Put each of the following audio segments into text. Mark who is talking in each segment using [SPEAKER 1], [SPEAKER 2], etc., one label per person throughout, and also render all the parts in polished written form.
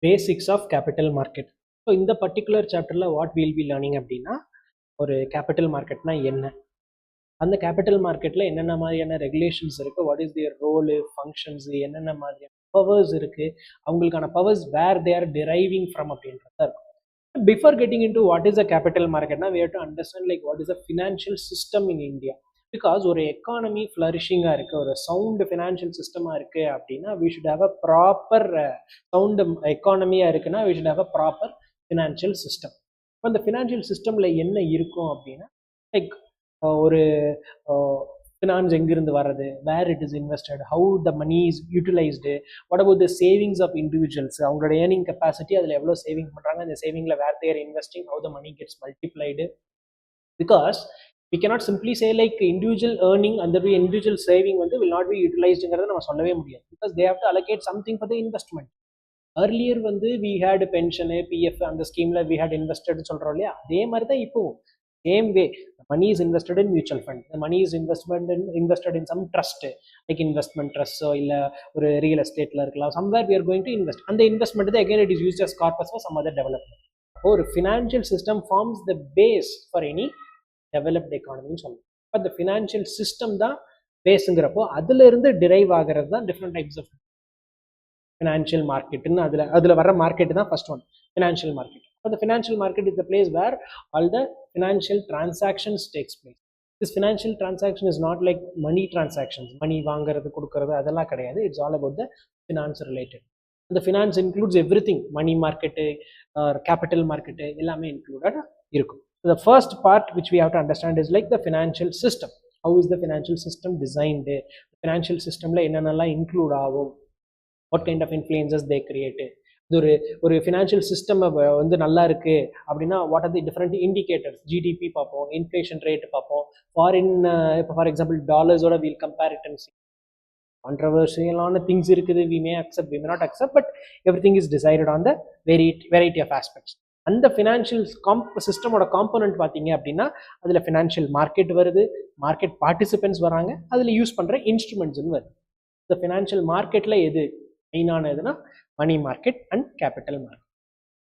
[SPEAKER 1] Basics of capital market. So in the particular chapter what we'll be learning அப்படின்னா ஒரு capital marketனா என்ன, அந்த capital marketல என்னென்ன மாதிரியான regulations இருக்கு, what is their role, functions, என்னென்ன மாதிரியான powers இருக்கு, அவங்களுக்கான powers where they are deriving from அப்படின்றதா இருக்கும். Before getting into what is a capital market, now we have to understand like what is a financial system in India. Because ஒரு economy ஃப்ளரிஷிங்காக இருக்குது, ஒரு sound financial சிஸ்டமாக இருக்குது அப்படின்னா we should have a proper sound எக்கானமியாக இருக்குன்னா we should have a proper financial system. இப்போ அந்த ஃபினான்ஷியல் சிஸ்டமில் என்ன இருக்கும் அப்படின்னா லைக் ஒரு ஃபினான்ஸ் எங்கிருந்து வர்றது, where it is invested, how the money is utilised, what about the savings of individuals, அவங்களோட ஏர்னிங் கெப்பாசிட்டி, அதில் எவ்வளோ சேவிங் பண்ணுறாங்க, அந்த சேவிங்கில் where they're investing, how the money gets multiplied. Because we cannot simply say like individual earning and the individual saving வந்து will not be utilized ங்கிறத நம்ம சொல்லவே முடியாது. Because they have to allocate something for the investment. Earlier வந்து we had pension, PF அந்த ஸ்கீம்ல we had invested சொல்றோம் இல்லையா, அதே மாதிரி தான் இப்போ same way the money is invested in mutual fund, the money is invested in some trust like investment trust இல்ல ஒரு real estateல இருக்கலாம், somewhere we are going to invest, and the investment again it is used as corpus for some other development. ஒரு financial system forms the base for any developed எக்கானமின்னு சொல்லலாம். But the financial system தான் பேஸுங்கிறப்போ அதுல இருந்து drive ஆகிறது தான் different types of financial மார்க்கெட்டுன்னு அதில் வர மார்க்கெட்டு தான் first one, financial market. The financial market is the place where all the financial transactions takes place. This financial transaction is not like money transactions, money வாங்குறது கொடுக்கறது அதெல்லாம் கிடையாது. It's all about the finance related. அந்த finance includes everything, money market, capital market எல்லாமே included இருக்கும். The first part which we have to understand is like the financial system. How is the financial system designed? The financial system la enna include agum, what kind of influences they create. ஒரு financial system வந்து நல்லா இருக்கு அப்படின்னா what are the different indicators, GDP பார்ப்போம், inflation rate பார்ப்போம், foreign இப்போ for example டாலர்ஸோட we'll compare it and see. Controversial things இருக்குது, we may accept, we may not accept, but everything is decided on the variety of aspects. அந்த financial சிஸ்டமோட component பார்த்தீங்க அப்படின்னா அதில் financial market வருது, market participants வராங்க, அதில் use பண்ணுற இன்ஸ்ட்ருமெண்ட்ஸ்னு வருது. இந்த ஃபினான்ஷியல் மார்க்கெட்டில் எது மெயினான எதுனா money market and capital market.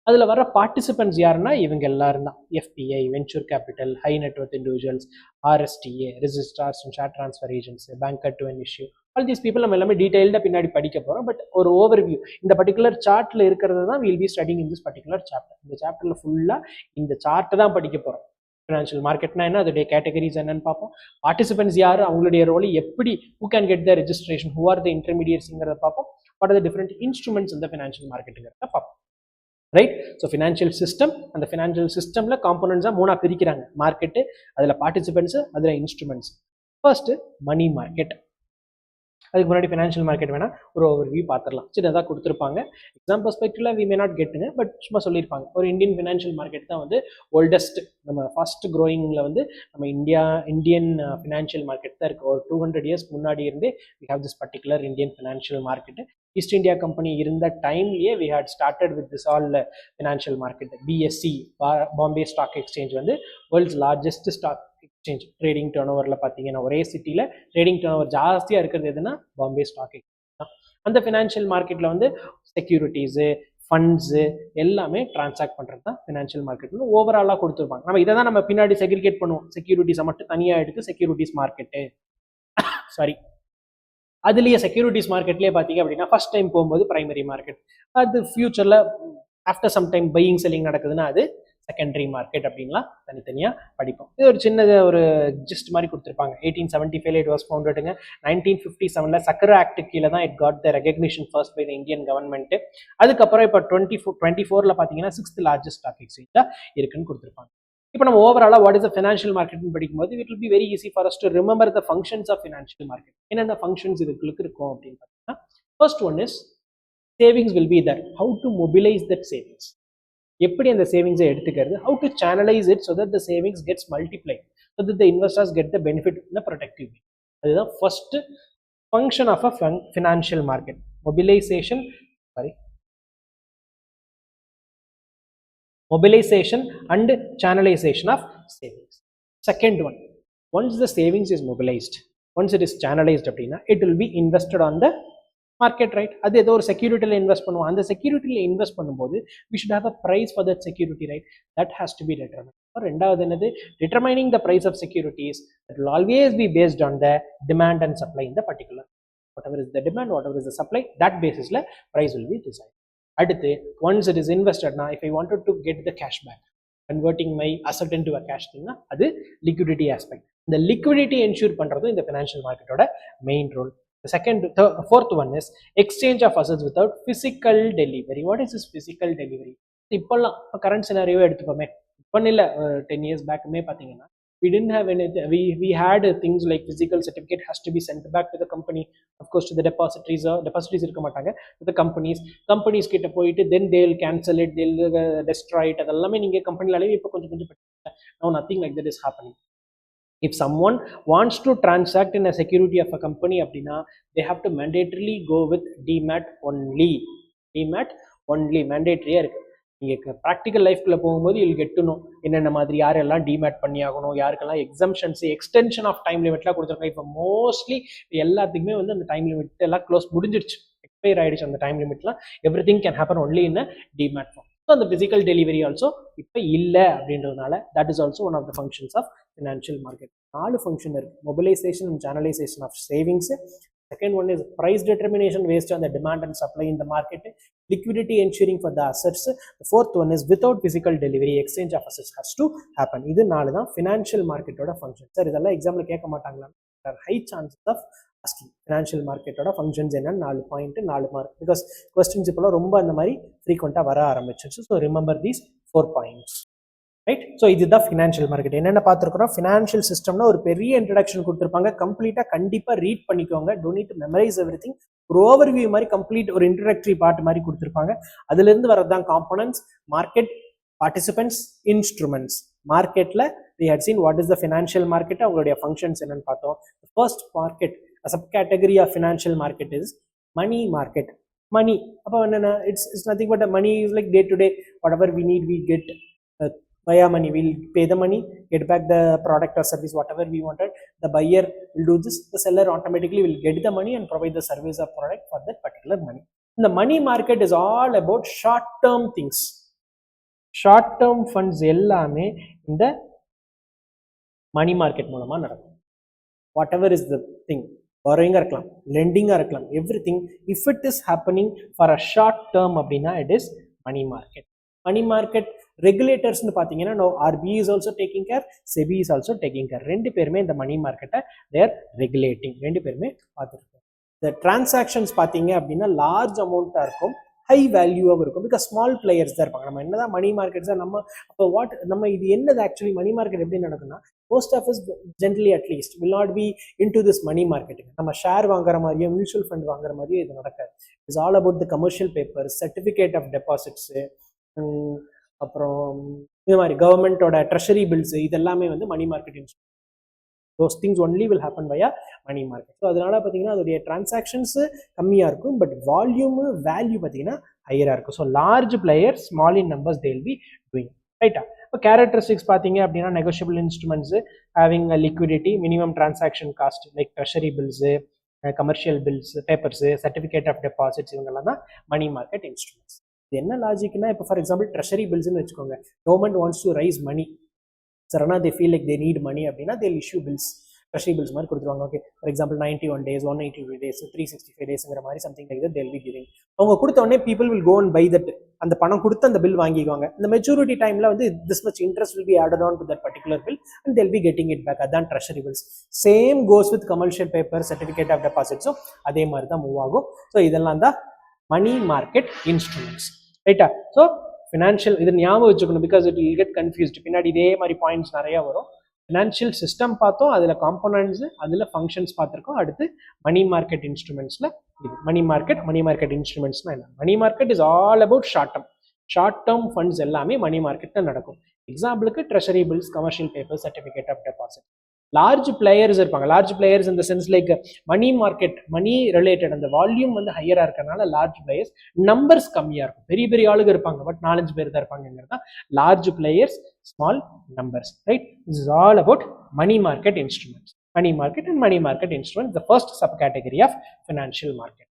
[SPEAKER 1] அதில் வர பார்ட்டிசிபென்ட்ஸ் யாருன்னா இவங்க எல்லாரும் தான். FI, venture capital, high net worth individuals, RSTA, registrars and share transfer agents, banker to an issue, all these people நம்ம எல்லாமே டீடைல்டாக பின்னாடி படிக்க போகிறோம். பட் ஒரு ஓவர்வியூ இந்த பர்டிகுலர் சார்ட்டில் இருக்கிறது தான் will be studying in this particular chapter. இந்த சாப்டரில் ஃபுல்லாக இந்த சார்ட்டை தான் படிக்க போகிறோம். ஃபினான்ஷியல் மார்க்கெட்னா என்ன, அதோடைய கேட்டகரிஸ் என்னன்னு பார்ப்போம், பார்ட்டிசிபென்ட்ஸ் யார், அவங்களுடைய ரோல் எப்படி, who can get the registration, who are the இன்டர்மீடியட்ஸ்ங்கிறத பார்ப்போம், what are the different instruments இந்த ஃபினான்ஷியல் மார்க்கெட்டுங்கிறத பார்ப்போம். ரைட். ஸோ ஃபினான்ஷியல் சிஸ்டம், அந்த ஃபினான்ஷியல் சிஸ்டமில் காம்போனன்ட்ஸாக மூணாக பிரிக்கிறாங்க, மார்க்கெட்டு, அதில் பார்ட்டிசிபென்ட்ஸு, அதில் இன்ஸ்ட்ருமெண்ட்ஸ். First money market. அதுக்கு முன்னாடி ஃபினான்ஷியல் மார்க்கெட் வேணால் ஒரு ஓவர்வியூ பார்த்துடலாம். சரி, அதான் கொடுத்துருப்பாங்க. எக்ஸாம் பர்ஸ்பெக்டிவ்ல வி மே நாட் கெட்டுங்க, பட் சும்மா சொல்லியிருப்பாங்க. ஒரு இந்தியன் ஃபினான்ஷியல் மார்க்கெட் தான் வந்து ஓல்டஸ்ட், நம்ம ஃபர்ஸ்ட் க்ரோயிங்கில் வந்து நம்ம இந்தியன் ஃபினான்ஷியல் மார்க்கெட் தான் இருக்குது. ஒரு 200 years முன்னாடி இருந்தே we have this particular Indian financial market. East India Company இருந்த டைம்லேயே we had started with this all financial market. BSE, Bombay stock exchange வந்து world's largest stock exchange. Trading turn ஓவரில் பார்த்தீங்கன்னா ஒரே சிட்டியில் ட்ரேடிங் டர்ன் ஓவர் ஜாஸ்தியாக இருக்கிறது எதுனா பாம்பே ஸ்டாக் எக்ஸ்சேஞ்ச் தான். அந்த ஃபினான்ஷியல் மார்க்கெட்டில் வந்து செக்யூரிட்டிஸு, ஃபண்ட்ஸு எல்லாமே டிரான்சாக்ட் பண்ணுறது தான் ஃபினான்ஷியல் மார்க்கெட்னு ஓவராலாக கொடுத்துருப்பாங்க. நம்ம இதை தான் நம்ம பின்னாடி செக்ரிகேட் பண்ணுவோம். செக்யூரிட்டிஸை மட்டும் தனியாக எடுத்து செக்யூரிட்டிஸ் மார்க்கெட்டு, சாரி, அதுலேயே செக்யூரிட்டிஸ் மார்க்கெட்லேயே பார்த்தீங்க அப்படின்னா ஃபர்ஸ்ட் டைம் போகும்போது பிரைமரி மார்க்கெட், அது ஃபியூச்சரில் after some time buying selling நடக்குதுன்னா அது செகண்டரி மார்க்கெட் அப்படின்லாம் தனித்தனியாக படிப்போம். இது ஒரு சின்ன ஒரு ஜிஸ்ட் மாதிரி கொடுத்துருப்பாங்க. 1875 இட் வாஸ் ஃபவுண்டடுங்க. 1957 சக்கர ஆக்ட் கீழே தான் it got the recognition first by the Indian government. அதுக்கப்புறம் இப்போ 2024 பார்த்தீங்கன்னா 6th largest ஸ்டாக் எக்ஸ்சேஞ்சாக இருக்குன்னு கொடுத்துருப்பாங்க. இப்போ நம்ம ஓவராலாக வாட் இஸ் த ஃபினான்ஷியல் மார்க்கெட்னு படிக்கும்போது it will be very easy for us to remember the functions of financial market. என்னென்ன ஃபங்க்ஷன்ஸ் இதுக்கு இருக்கும் அப்படின்னு பார்த்தீங்கன்னா, first one is savings will be that. How to mobilise that savings, எப்படி அந்த சேவிங்ஸை எடுத்துக்கிறது, how to channelise it so that the savings gets multiply, so that the investors get the benefit in the productive way. அதுதான் first function of a financial market, mobilisation and channelization of savings. Second one, once the savings is mobilized, once it is channelized அப்படின்னா it will be invested on the market, right? அது ஏதோ ஒரு செக்யூரிட்டியில் invest பண்ணுவோம். அந்த செக்யூரிட்டியில் invest பண்ணும்போது we should have a price for that security, right? That has to be determined. ரெண்டாவது என்னது? Determining the price of securities that will always be based on the demand and supply in the particular. Whatever is the demand, whatever is the supply, that basis la price will be decided. அடுத்து once it is invested, now if I wanted to get the cash back, converting my asset into a cash thing, அது liquidity aspect. இந்த liquidity ensure பண்றது இந்த financial market ஓட main role. The fourth one is exchange of assets without physical delivery. What is this physical delivery? இப்போல்லாம் current scenario எடுத்துப்போமே, இப்போ இல்லை 10 years backமே பார்த்தீங்கன்னா we didn't have anything. We had things like physical certificate has to be sent back to the company, of course to the depositories இருக்க மாட்டாங்க, to the companies கிட்ட போயிட்டு then they will cancel it, they will destroy it. அதெல்லாமே நீங்க கம்பெனில இப்போ கொஞ்சம் now nothing like that is happening. If someone wants to transact in a security of a company அப்படின்னா they have to mandatorily go with demat only. mandatory-ஆ இருக்கு. நீங்க practical லைஃப்குள்ள போகும்போது you'll get to know என்னென்ன மாதிரி யாரெல்லாம் டிமேட் பண்ணி ஆகணும், யாருக்கெல்லாம் எக்ஸம்ஷன்ஸ், எக்ஸ்டென்ஷன் ஆஃப் டைம் லிமிட்லாம் கொடுத்துருக்காங்க. இப்போ மோஸ்ட்லி எல்லாத்துக்குமே வந்து அந்த டைம் லிமிட் எல்லாம் க்ளோஸ் முடிஞ்சிருச்சு, எக்ஸ்பயர் ஆயிடுச்சு அந்த டைம் லிமிட்லாம். Everything can happen only in demat form. So அந்த பிசிக்கல் டெலிவரி ஆல்சோ இப்போ இல்லை அப்படின்றதுனால that is also one of the functions of financial market. 4 function இருக்கு: mobilisation and channelisation of savings. Second one is price determination based on the demand and supply in the market. Liquidity ensuring for the assets. The fourth one is without physical delivery, exchange of assets has to happen. இது 4 தான் financial market ஓட function. Sir இதெல்லாம் எக்ஸாம்ல கேட்க மாட்டாங்களா? There are high chances of asking financial market ஓட functions என்ன 4 point 4 mark, because questions இப்போலாம் ரொம்ப அந்த மாதிரி frequent-ஆ வர ஆரம்பிச்சிருச்சு. So remember these 4 points. Right? So இதுதான் ஃபினான்ஷியல் மார்க்கெட். என்னென்ன பார்த்துருக்கோம்? ஃபினான்ஷியல் சிஸ்டம்னா ஒரு பெரிய இன்ட்ரடக்ஷன் கொடுத்துருப்பாங்க, கம்ப்ளீட்டாக கண்டிப்பாக ரீட் பண்ணிக்கோங்க. Don't need to memorise everything. ஒரு ஓவர்வியூ மாதிரி கம்ப்ளீட் ஒரு இன்ட்ரடக்டரி பார்ட் மாதிரி கொடுத்துருப்பாங்க. அதுலேருந்து வரதான் காம்பனன்ட்ஸ், மார்க்கெட், பார்ட்டிசிபென்ட்ஸ், இன்ஸ்ட்ருமெண்ட்ஸ். மார்க்கெட்டில் we had seen what is the financial market, அவங்களுடைய ஃபங்க்ஷன்ஸ் என்னன்னு பார்த்தோம். First market, sub category of financial market is money market. Money அப்போ என்னென்ன? It's nothing but money is like day to day whatever we need we get via money. We'll pay the money, get back the product or service whatever we wanted. The buyer will do this, the seller automatically will get the money and provide the service or product for that particular money. And the money market is all about short term things. Short term funds எல்லாமே இந்த money market மூலமா நடக்கும். whatever is the thing, borrowing இருக்கலாம், lending இருக்கலாம், everything if it is happening for a short term அப்படின்னா it is money market. Money market ரெகுலேட்டர்ஸ்னு பார்த்தீங்கன்னா no RBI is also taking care, SEBI is also taking care. 2 பேருமே இந்த மணி மார்க்கெட்டை தேர் regulating. 2 பேருமே பார்த்துருக்கோம். இந்த டிரான்சாக்ஷன்ஸ் பார்த்தீங்க அப்படின்னா லார்ஜ் அமௌண்ட்டாக இருக்கும், ஹை வேல்யூவாகவும் இருக்கும், பிகாஸ் ஸ்மால் பிளேயர்ஸ் தான் இருப்பாங்க. நம்ம என்னதான் மணி மார்க்கெட்ஸ் தான் அப்போ நம்ம இது என்னது ஆக்சுவலி மணி மார்க்கெட் எப்படி நடக்கும்னா, post office generally at least will not be into this money marketing. நம்ம ஷேர் வாங்குற மாதிரியோ மியூச்சுவல் ஃபண்ட் வாங்குற மாதிரியோ இது நடக்காது. It's all about the commercial paper, certificate of deposits, அப்புறம் இது மாதிரி கவர்மெண்டோட ட்ரெஷரி பில்ஸ், இதெல்லாமே வந்து money market instrument. those things only will happen via money market. So அதனால பார்த்தீங்கன்னா அதோடைய டிரான்சாக்ஷன்ஸ் கம்மியாக இருக்கும், பட் வால்யூம் வேல்யூ பார்த்தீங்கன்னா ஹையராக இருக்கும். So large players, small in numbers they will be doing. ரைட்டா? இப்போ கேரக்டரிஸ்டிக்ஸ் பார்த்தீங்க அப்படின்னா negotiable instruments, having a liquidity, minimum transaction cost like treasury bills, commercial bills, papers, certificate of deposits, இவங்கெல்லாம் தான் money market instruments. இது என்ன லாஜிக்னா, இப்போ for example treasury பில்ஸ்ன்னு வச்சுக்கோங்க. Government wants to raise money, சரனா they feel like they need money அப்படின்னா they'll issue bills, treasury bills மாதிரி கொடுத்துருவாங்க. Okay, for example 91 days, 180 days, 365 daysங்கிற மாதிரி something like that they'll be giving. அவங்க கொடுத்த உடனே people will go and buy that. அந்த பணம் கொடுத்து அந்த பில் வாங்கிக்குவாங்க. இந்த மெச்சூரிட்டி டைம்ல வந்து this much interest will be added on to that particular bill and they'll be getting it back. அதான் treasury bills. Same goes with commercial paper, certificate of டெபாசிட்ஸும் அதே மாதிரி தான் மூவ் ஆகும். ஸோ இதெல்லாம் தான் மணி மார்க்கெட் இன்ஸ்ட்ருமெண்ட்ஸ். ரைட்டா? So financial இது ஞாபகம் வச்சுக்கணும், because it will get confused. பின்னாடி இதே மாதிரி பாயிண்ட்ஸ் நிறையா வரும். ஃபினான்ஷியல் சிஸ்டம் பார்த்தோம், அதில் காம்பனன்ட்ஸு, அதில் ஃபங்க்ஷன்ஸ் பார்த்துருக்கோம். அடுத்து மணி மார்க்கெட் இன்ஸ்ட்ருமெண்ட்ஸில் இது மணி மார்க்கெட் இன்ஸ்ட்ருமெண்ட்ஸ்னால் என்ன? Money market is all about short term funds எல்லாமே மணி மார்க்கெட்டில் நடக்கும். எக்ஸாம்பிளுக்கு treasury bills, commercial paper, certificate of deposit. Large players இருப்பாங்க. லார்ஜ் பிளேயர்ஸ் இந்த sense like money market, money related அந்த வால்யூம் வந்து ஹையராக இருக்கிறதுனால லார்ஜ் பிளேயர்ஸ், நம்பர்ஸ் கம்மியாக இருக்கும். பெரிய பெரிய ஆளுங்க இருப்பாங்க, பட் 4-5 பேர் தான் இருப்பாங்கிறது தான் large players, small numbers. Right? This is all about money market instruments. Money market and money market instruments, the first subcategory of financial market.